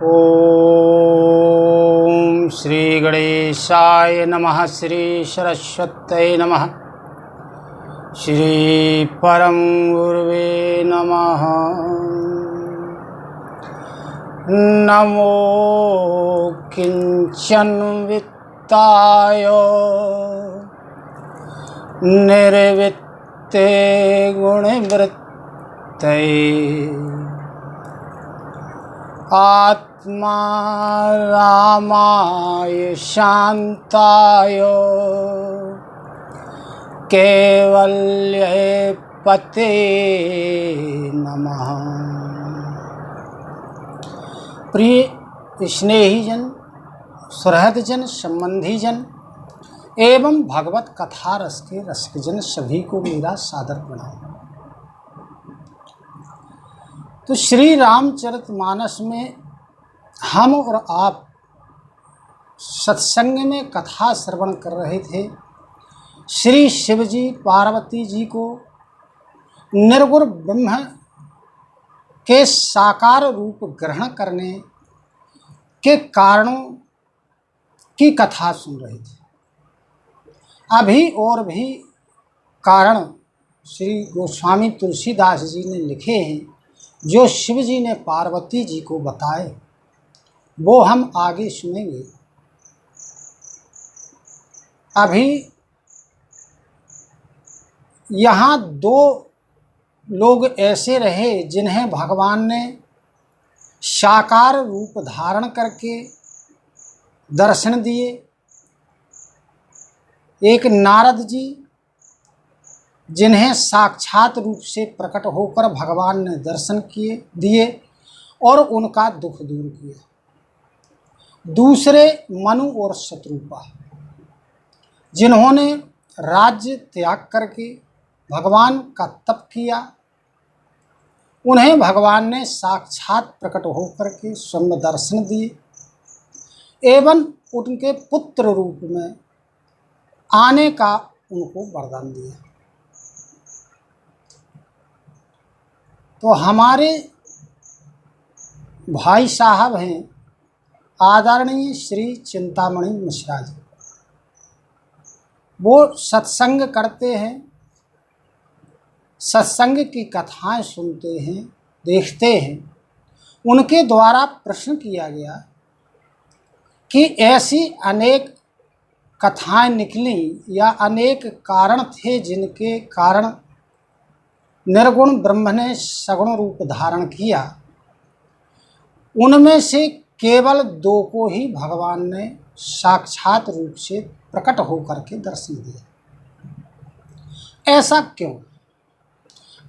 ओम श्री गणेशाय नमः। श्री सरस्वत्यै नमः। श्री परम गुरुवे नमः। नमो किंचन वित्ताय निर्वित्ते गुणवृत्तये आत्मा रामाय शांताय कैवल्य पते नमः। प्रिय स्नेहीजन, सुहृदजन, संबंधीजन एवं भगवत कथा रस के रसिकजन सभी को मेरा सादर प्रणाम। तो श्री रामचरितमानस में हम और आप सत्संग में कथा श्रवण कर रहे थे। श्री शिव जी पार्वती जी को निर्गुण ब्रह्म के साकार रूप ग्रहण करने के कारणों की कथा सुन रहे थे। अभी और भी कारण श्री गोस्वामी तुलसीदास जी ने लिखे हैं, जो शिव जी ने पार्वती जी को बताए, वो हम आगे सुनेंगे। अभी यहाँ दो लोग ऐसे रहे जिन्हें भगवान ने साकार रूप धारण करके दर्शन दिए। एक नारद जी, जिन्हें साक्षात रूप से प्रकट होकर भगवान ने दर्शन दिए और उनका दुख दूर किया। दूसरे मनु और शत्रुपा, जिन्होंने राज्य त्याग करके भगवान का तप किया, उन्हें भगवान ने साक्षात प्रकट होकर के स्वयं दर्शन दिए एवं उनके पुत्र रूप में आने का उनको वरदान दिया। तो हमारे भाई साहब हैं आदरणीय श्री चिंतामणि मिश्रा जी। वो सत्संग करते हैं, सत्संग की कथाएं सुनते हैं, देखते हैं। उनके द्वारा प्रश्न किया गया कि ऐसी अनेक कथाएं निकली या अनेक कारण थे जिनके कारण निर्गुण ब्रह्म ने सगुण रूप धारण किया। उनमें से केवल दो को ही भगवान ने साक्षात रूप से प्रकट होकर के दर्शन दिया। ऐसा क्यों?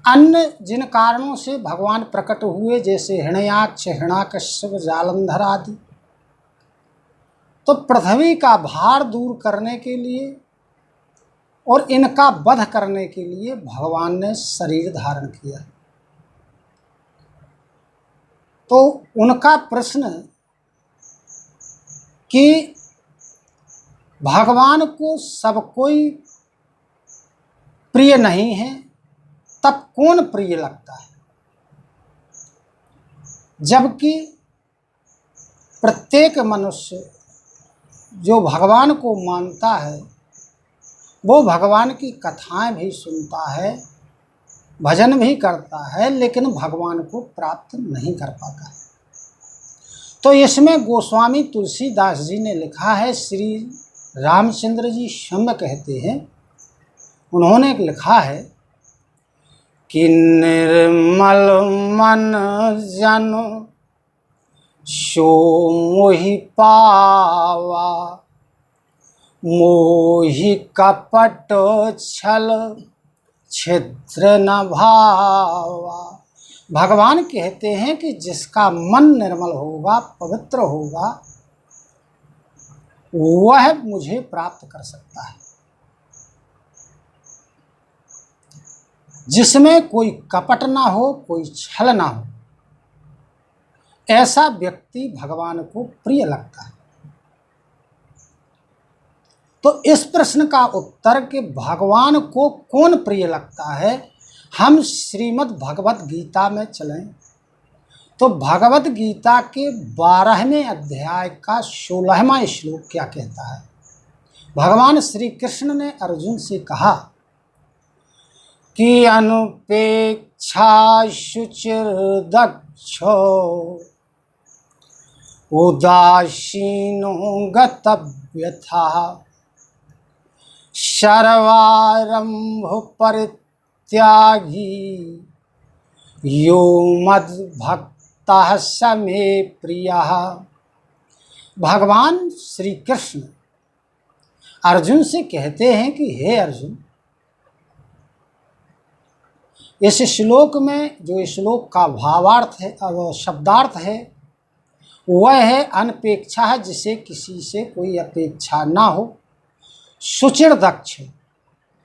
अन्य जिन कारणों से भगवान प्रकट हुए, जैसे हिरण्याक्ष, हिरण्याकश्यप, जालंधर आदि, तो पृथ्वी का भार दूर करने के लिए और इनका वध करने के लिए भगवान ने शरीर धारण किया। तो उनका प्रश्न कि भगवान को सब कोई प्रिय नहीं है, तब कौन प्रिय लगता है? जबकि प्रत्येक मनुष्य जो भगवान को मानता है, वो भगवान की कथाएं भी सुनता है, भजन भी करता है, लेकिन भगवान को प्राप्त नहीं कर पाता है। तो इसमें गोस्वामी तुलसीदास जी ने लिखा है, श्री रामचंद्र जी स्वयं कहते हैं, उन्होंने लिखा है कि निर्मल मन जन सो मोहि पावा, मोहि कपट छल छिद्र न भावा। भगवान कहते हैं कि जिसका मन निर्मल होगा, पवित्र होगा, वह मुझे प्राप्त कर सकता है। जिसमें कोई कपट ना हो, कोई छल ना हो, ऐसा व्यक्ति भगवान को प्रिय लगता है। तो इस प्रश्न का उत्तर कि भगवान को कौन प्रिय लगता है, हम श्रीमद् भगवत गीता में चलें तो भगवत गीता के 12वें अध्याय का 16वां श्लोक क्या कहता है? भगवान श्री कृष्ण ने अर्जुन से कहा कि अनुपेक्षा शुचिर दक्षो उदासीनो गतव्यथा सर्वारंभ परित्यागी यो मद्भक्तः स मे प्रियः। भगवान श्री कृष्ण अर्जुन से कहते हैं कि हे अर्जुन, इस श्लोक में जो श्लोक का भावार्थ है, शब्दार्थ है, वह है अनपेक्षा, जिसे किसी से कोई अपेक्षा ना हो। शुचिर दक्ष,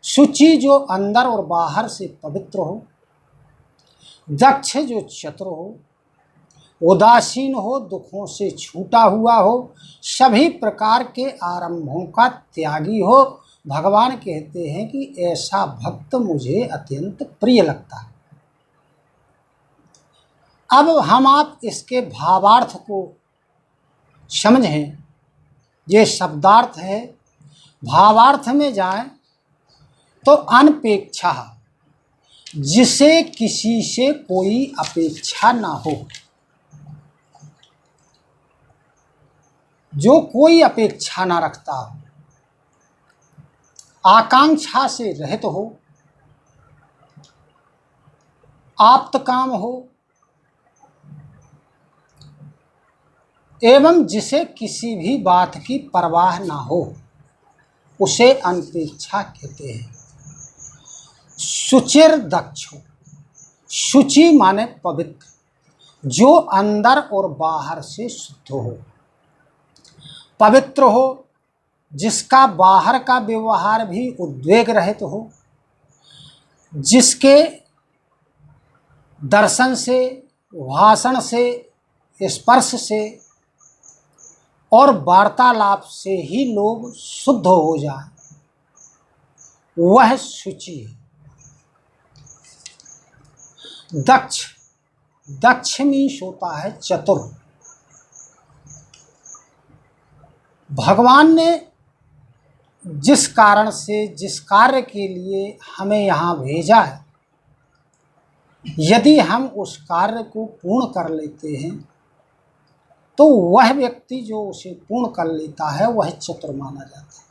शुचि जो अंदर और बाहर से पवित्र हो, दक्ष जो चतुर हो, उदासीन हो, दुखों से छूटा हुआ हो, सभी प्रकार के आरंभों का त्यागी हो। भगवान कहते हैं कि ऐसा भक्त मुझे अत्यंत प्रिय लगता है। अब हम आप इसके भावार्थ को समझें। ये शब्दार्थ है, भावार्थ में जाएं तो अनपेक्षा, जिसे किसी से कोई अपेक्षा ना हो, जो कोई अपेक्षा ना रखता हो, आकांक्षा से रहित हो, आप्तकाम हो, एवं जिसे किसी भी बात की परवाह ना हो, उसे अनपेक्षा कहते हैं। शुचिर दक्ष, शुचि माने पवित्र, जो अंदर और बाहर से शुद्ध हो, पवित्र हो, जिसका बाहर का व्यवहार भी उद्वेग रहित हो, जिसके दर्शन से, भाषण से, स्पर्श से और वार्तालाप से ही लोग शुद्ध हो जाए, वह शुचि है। दक्ष, दक्ष मीन्स होता है चतुर। भगवान ने जिस कारण से, जिस कार्य के लिए हमें यहाँ भेजा है, यदि हम उस कार्य को पूर्ण कर लेते हैं तो वह व्यक्ति जो उसे पूर्ण कर लेता है वह चतुर माना जाता है।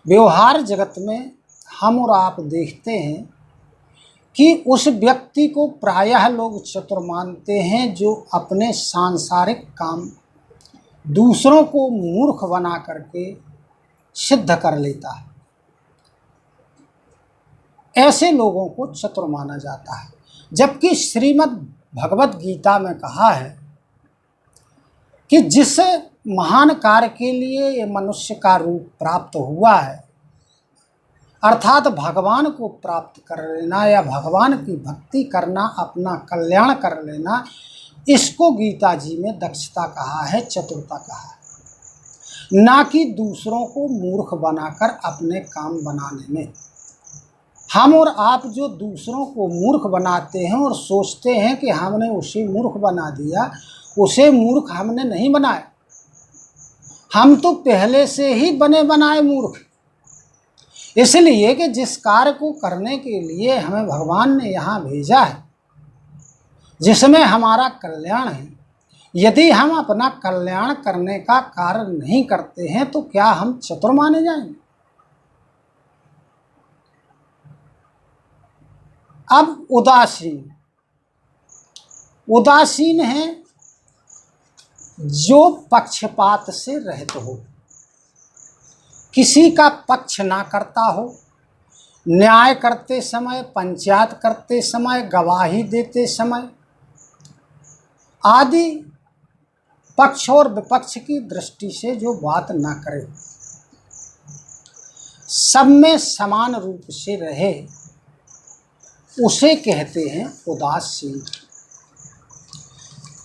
व्यवहार जगत में हम और आप देखते हैं कि उस व्यक्ति को प्रायः लोग चतुर मानते हैं जो अपने सांसारिक काम दूसरों को मूर्ख बना करके सिद्ध कर लेता है। ऐसे लोगों को चतुर माना जाता है। जबकि श्रीमद् भगवत गीता में कहा है कि जिस महान कार्य के लिए ये मनुष्य का रूप प्राप्त हुआ है, अर्थात भगवान को प्राप्त कर लेना या भगवान की भक्ति करना, अपना कल्याण कर लेना, इसको गीता जी में दक्षता कहा है, चतुरता कहा है, ना कि दूसरों को मूर्ख बनाकर अपने काम बनाने में। हम और आप जो दूसरों को मूर्ख बनाते हैं और सोचते हैं कि हमने उसे मूर्ख बना दिया, उसे मूर्ख हमने नहीं बनाया, हम तो पहले से ही बने बनाए मूर्ख। इसलिए कि जिस कार्य को करने के लिए हमें भगवान ने यहाँ भेजा है, जिसमें हमारा कल्याण है, यदि हम अपना कल्याण करने का कार्य नहीं करते हैं तो क्या हम चतुर माने जाएंगे? अब उदासीन, उदासीन है जो पक्षपात से रहित हो, किसी का पक्ष ना करता हो, न्याय करते समय, पंचायत करते समय, गवाही देते समय आदि पक्ष और विपक्ष की दृष्टि से जो बात ना करे, सब में समान रूप से रहे, उसे कहते हैं उदासीन।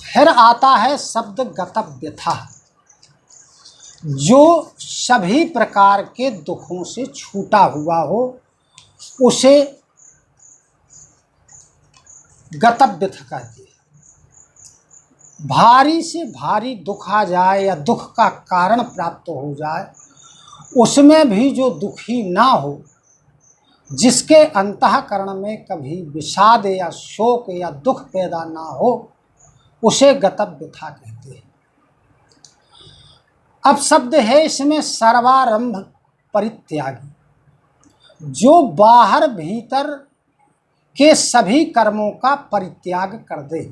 फिर आता है शब्द गतव्यथा, जो सभी प्रकार के दुखों से छूटा हुआ हो, उसे गतव्यथा कहते हैं। भारी से भारी दुख आ जाए या दुख का कारण प्राप्त हो जाए, उसमें भी जो दुखी ना हो, जिसके अंतःकरण में कभी विषाद या शोक या दुख पैदा ना हो, उसे गतव्यथा कहते हैं। अब शब्द है इसमें सर्वारंभ परित्यागी, जो बाहर भीतर के सभी कर्मों का परित्याग कर दे,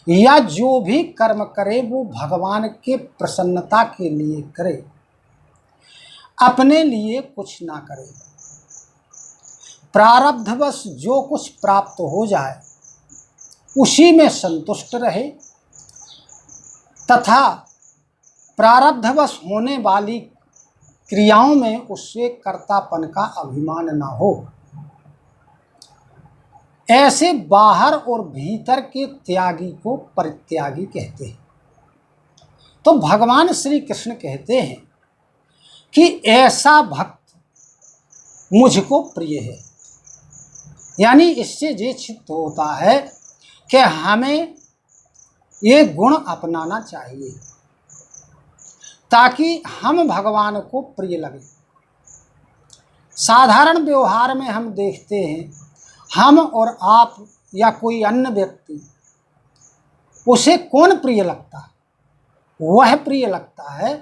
या जो भी कर्म करे वो भगवान के प्रसन्नता के लिए करे, अपने लिए कुछ ना करे। प्रारब्धवश जो कुछ प्राप्त हो जाए उसी में संतुष्ट रहे, तथा प्रारब्धवश होने वाली क्रियाओं में उससे कर्तापन का अभिमान ना हो। ऐसे बाहर और भीतर के त्यागी को परित्यागी कहते हैं। तो भगवान श्री कृष्ण कहते हैं कि ऐसा भक्त मुझको प्रिय है, यानी इससे ये चित्त होता है कि हमें ये गुण अपनाना चाहिए ताकि हम भगवान को प्रिय लगे। साधारण व्यवहार में हम देखते हैं, हम और आप या कोई अन्य व्यक्ति, उसे कौन प्रिय लगता है? वह प्रिय लगता है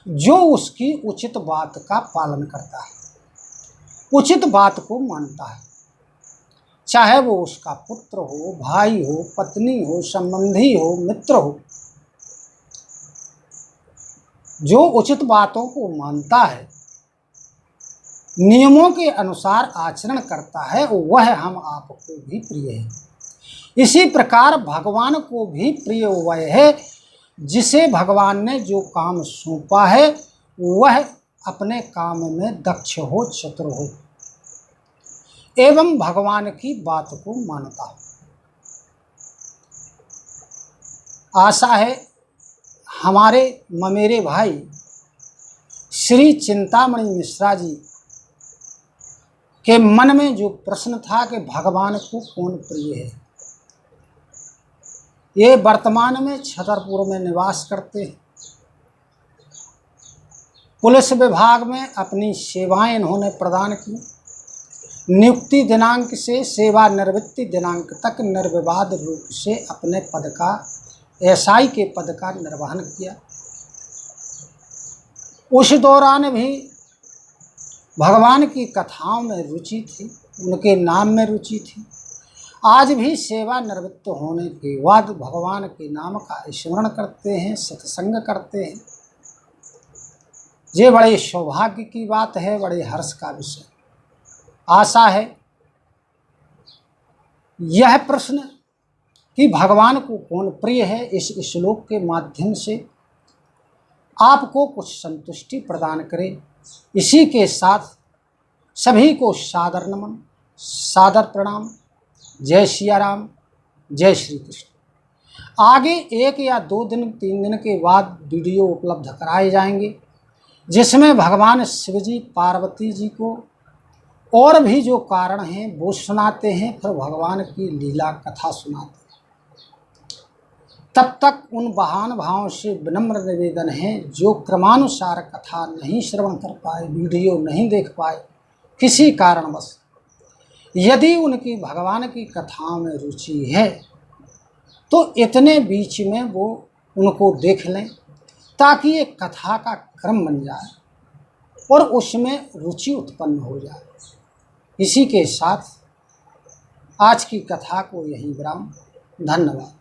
जो उसकी उचित बात का पालन करता है, उचित बात को मानता है, चाहे वो उसका पुत्र हो, भाई हो, पत्नी हो, संबंधी हो, मित्र हो। जो उचित बातों को मानता है, नियमों के अनुसार आचरण करता है, वह हम आपको भी प्रिय है। इसी प्रकार भगवान को भी प्रिय वह है जिसे भगवान ने जो काम सौंपा है वह अपने काम में दक्ष हो, चतुर हो एवं भगवान की बात को मानता हो। आशा है हमारे ममेरे भाई श्री चिंतामणि मिश्रा जी के मन में जो प्रश्न था कि भगवान को कौन प्रिय है, ये वर्तमान में छतरपुर में निवास करते हैं। पुलिस विभाग में अपनी सेवाएं इन्होंने प्रदान की। नियुक्ति दिनांक से सेवानिवृत्ति दिनांक तक निर्विवाद रूप से अपने पद का, एसआई के पद का निर्वहन किया। उस दौरान भी भगवान की कथाओं में रुचि थी, उनके नाम में रुचि थी। आज भी सेवानिवृत्त होने के बाद भगवान के नाम का स्मरण करते हैं, सत्संग करते हैं। ये बड़े सौभाग्य की बात है, बड़े हर्ष का विषय। आशा है यह प्रश्न कि भगवान को कौन प्रिय है, इस श्लोक के माध्यम से आपको कुछ संतुष्टि प्रदान करे। इसी के साथ सभी को सादर नमन, सादर प्रणाम। जय सिया राम, जय श्री कृष्ण। आगे 1 या 2 दिन 3 दिन के बाद वीडियो उपलब्ध कराए जाएंगे जिसमें भगवान शिव जी पार्वती जी को और भी जो कारण हैं वो सुनाते हैं, फिर भगवान की लीला कथा सुनाते हैं। तब तक उन महान भावों से विनम्र निवेदन है जो क्रमानुसार कथा नहीं श्रवण कर पाए, वीडियो नहीं देख पाए किसी कारणवश, यदि उनकी भगवान की कथाओं में रुचि है तो इतने बीच में वो उनको देख लें ताकि एक कथा का क्रम बन जाए और उसमें रुचि उत्पन्न हो जाए। इसी के साथ आज की कथा को यहीं विराम। धन्यवाद।